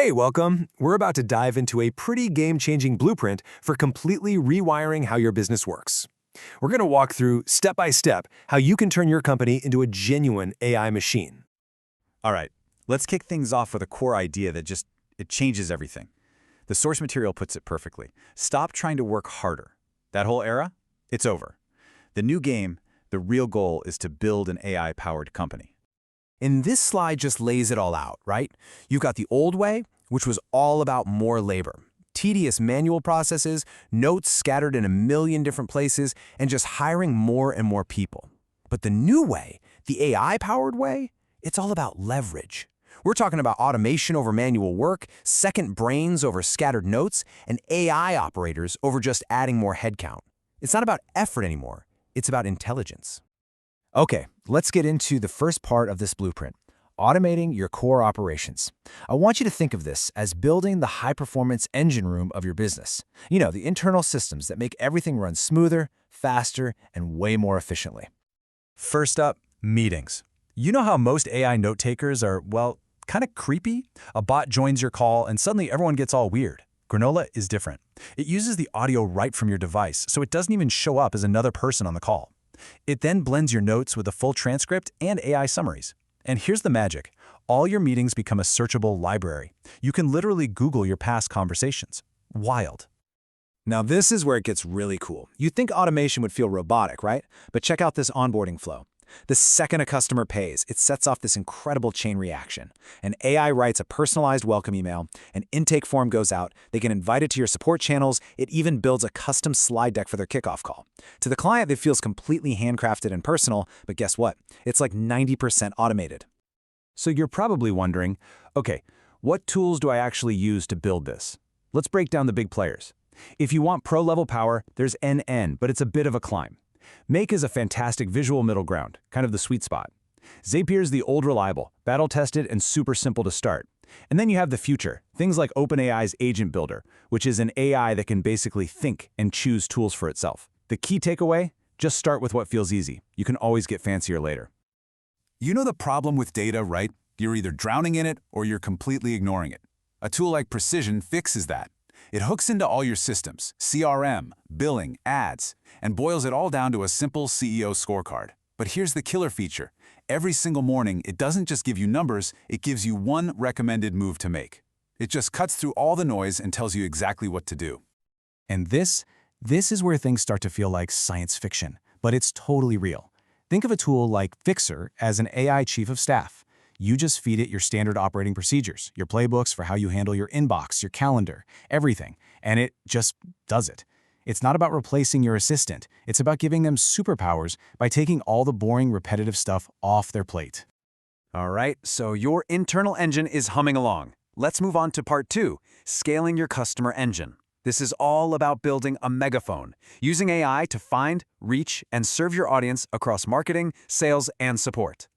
Hey, welcome. We're about to dive into a pretty game-changing blueprint for completely rewiring how your business works. We're going to walk through, step by step, how you can turn your company into a genuine AI machine. All right, let's kick things off with a core idea that it changes everything. The source material puts it perfectly. Stop trying to work harder. That whole era, it's over. The new game, the real goal is to build an AI-powered company. And this slide just lays it all out, right? You've got the old way, which was all about more labor. Tedious manual processes, notes scattered in a million different places, and just hiring more and more people. But the new way, the AI-powered way, it's all about leverage. We're talking about automation over manual work, second brains over scattered notes, and AI operators over just adding more headcount. It's not about effort anymore. It's about intelligence. Okay, let's get into the first part of this blueprint, automating your core operations. I want you to think of this as building the high-performance engine room of your business. You know, the internal systems that make everything run smoother, faster, and way more efficiently. First up, meetings. You know how most AI note-takers are, well, kind of creepy? A bot joins your call and suddenly everyone gets all weird. Granola is different. It uses the audio right from your device, so it doesn't even show up as another person on the call. It then blends your notes with a full transcript and AI summaries. And here's the magic. All your meetings become a searchable library. You can literally Google your past conversations. Wild. Now this is where it gets really cool. You'd think automation would feel robotic, right? But check out this onboarding flow. The second a customer pays, it sets off this incredible chain reaction. An AI writes a personalized welcome email, an intake form goes out, they get invited to your support channels, it even builds a custom slide deck for their kickoff call. To the client, it feels completely handcrafted and personal, but guess what? It's like 90% automated. So you're probably wondering, okay, what tools do I actually use to build this? Let's break down the big players. If you want pro-level power, there's NN, but it's a bit of a climb. Make is a fantastic visual middle ground, kind of the sweet spot. Zapier's the old reliable, battle-tested, and super simple to start. And then you have the future, things like OpenAI's Agent Builder, which is an AI that can basically think and choose tools for itself. The key takeaway? Just start with what feels easy. You can always get fancier later. You know the problem with data, right? You're either drowning in it or you're completely ignoring it. A tool like Precision fixes that. It hooks into all your systems, CRM, billing, ads, and boils it all down to a simple CEO scorecard. But here's the killer feature. Every single morning, it doesn't just give you numbers, it gives you one recommended move to make. It just cuts through all the noise and tells you exactly what to do. And this is where things start to feel like science fiction, but it's totally real. Think of a tool like Fixer as an AI chief of staff. You just feed it your standard operating procedures, your playbooks for how you handle your inbox, your calendar, everything, and it just does it. It's not about replacing your assistant. It's about giving them superpowers by taking all the boring, repetitive stuff off their plate. All right, so your internal engine is humming along. Let's move on to part 2, scaling your customer engine. This is all about building a megaphone, using AI to find, reach, and serve your audience across marketing, sales, and support.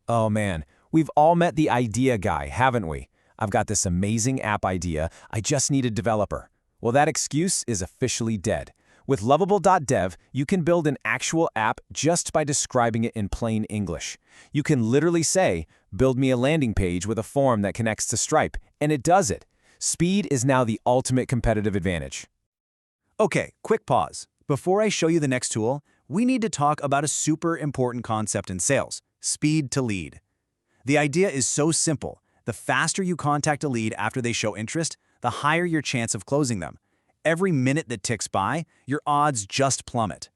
Oh man, we've all met the idea guy, haven't we? I've got this amazing app idea, I just need a developer. Well, that excuse is officially dead. With Lovable.dev, you can build an actual app just by describing it in plain English. You can literally say, build me a landing page with a form that connects to Stripe, and it does it. Speed is now the ultimate competitive advantage. Okay, quick pause. Before I show you the next tool, we need to talk about a super important concept in sales, speed to lead. The idea is so simple. The faster you contact a lead after they show interest, the higher your chance of closing them. Every minute that ticks by, your odds just plummet.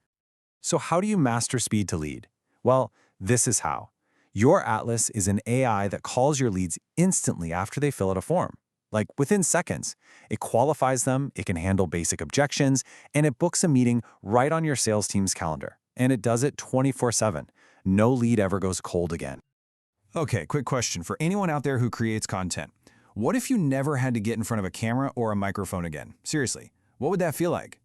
So how do you master speed to lead? Well, this is how. Your Atlas is an AI that calls your leads instantly after they fill out a form. Like within seconds. It qualifies them, it can handle basic objections, and it books a meeting right on your sales team's calendar. And it does it 24/7. No lead ever goes cold again. Okay, quick question for anyone out there who creates content. What if you never had to get in front of a camera or a microphone again? Seriously, what would that feel like?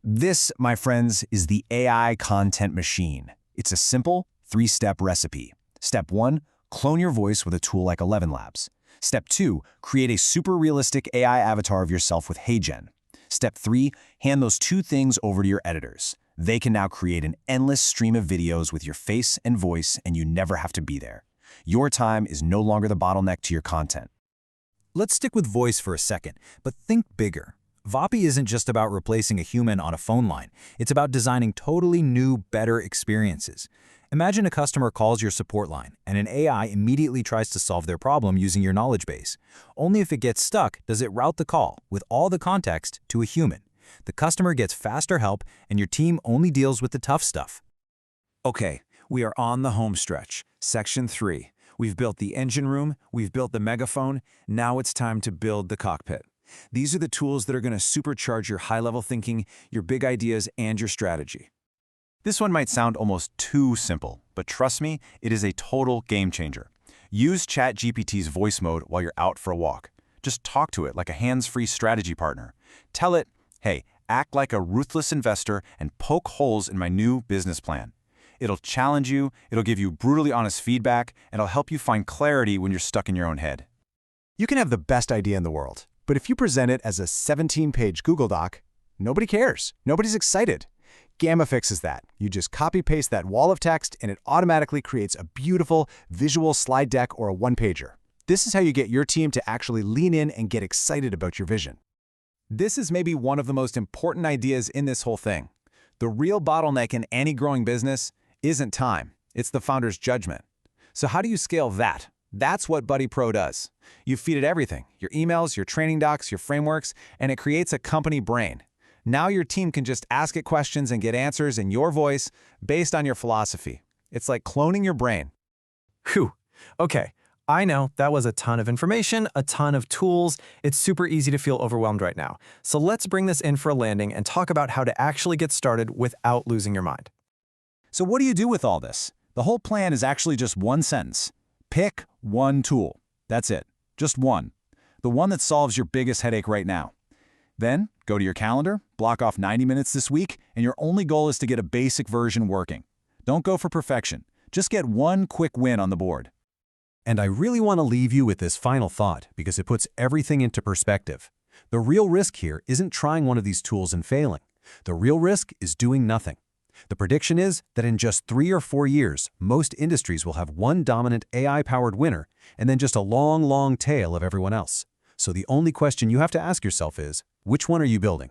This, my friends, is the AI content machine. It's a simple 3-step recipe. Step 1, clone your voice with a tool like 11 Labs. Step 2, create a super realistic AI avatar of yourself with HeyGen. Step 3, hand those 2 things over to your editors. They can now create an endless stream of videos with your face and voice, and you never have to be there. Your time is no longer the bottleneck to your content. Let's stick with voice for a second, but think bigger. Vapi isn't just about replacing a human on a phone line. It's about designing totally new, better experiences. Imagine a customer calls your support line, and an AI immediately tries to solve their problem using your knowledge base. Only if it gets stuck does it route the call, with all the context, to a human. The customer gets faster help, and your team only deals with the tough stuff. Okay, we are on the home stretch. Section 3. We've built the engine room, we've built the megaphone, now it's time to build the cockpit. These are the tools that are going to supercharge your high-level thinking, your big ideas, and your strategy. This one might sound almost too simple, but trust me, it is a total game changer. Use ChatGPT's voice mode while you're out for a walk. Just talk to it like a hands-free strategy partner. Tell it, hey, act like a ruthless investor and poke holes in my new business plan. It'll challenge you, it'll give you brutally honest feedback, and it'll help you find clarity when you're stuck in your own head. You can have the best idea in the world, but if you present it as a 17-page Google Doc, nobody cares. Nobody's excited. Gamma fixes that. You just copy-paste that wall of text, and it automatically creates a beautiful visual slide deck or a one-pager. This is how you get your team to actually lean in and get excited about your vision. This is maybe one of the most important ideas in this whole thing. The real bottleneck in any growing business isn't time, it's the founder's judgment. So how do you scale that? That's what Buddy Pro does. You feed it everything, your emails, your training docs, your frameworks, and it creates a company brain. Now your team can just ask it questions and get answers in your voice based on your philosophy. It's like cloning your brain. Whew. Okay, I know that was a ton of information, a ton of tools. It's super easy to feel overwhelmed right now. So let's bring this in for a landing and talk about how to actually get started without losing your mind. So what do you do with all this? The whole plan is actually just one sentence. Pick one tool. That's it. Just one. The one that solves your biggest headache right now. Then, go to your calendar, block off 90 minutes this week, and your only goal is to get a basic version working. Don't go for perfection. Just get one quick win on the board. And I really want to leave you with this final thought because it puts everything into perspective. The real risk here isn't trying one of these tools and failing. The real risk is doing nothing. The prediction is that in just 3 or 4 years, most industries will have one dominant AI-powered winner and then just a long, long tail of everyone else. So the only question you have to ask yourself is, which one are you building?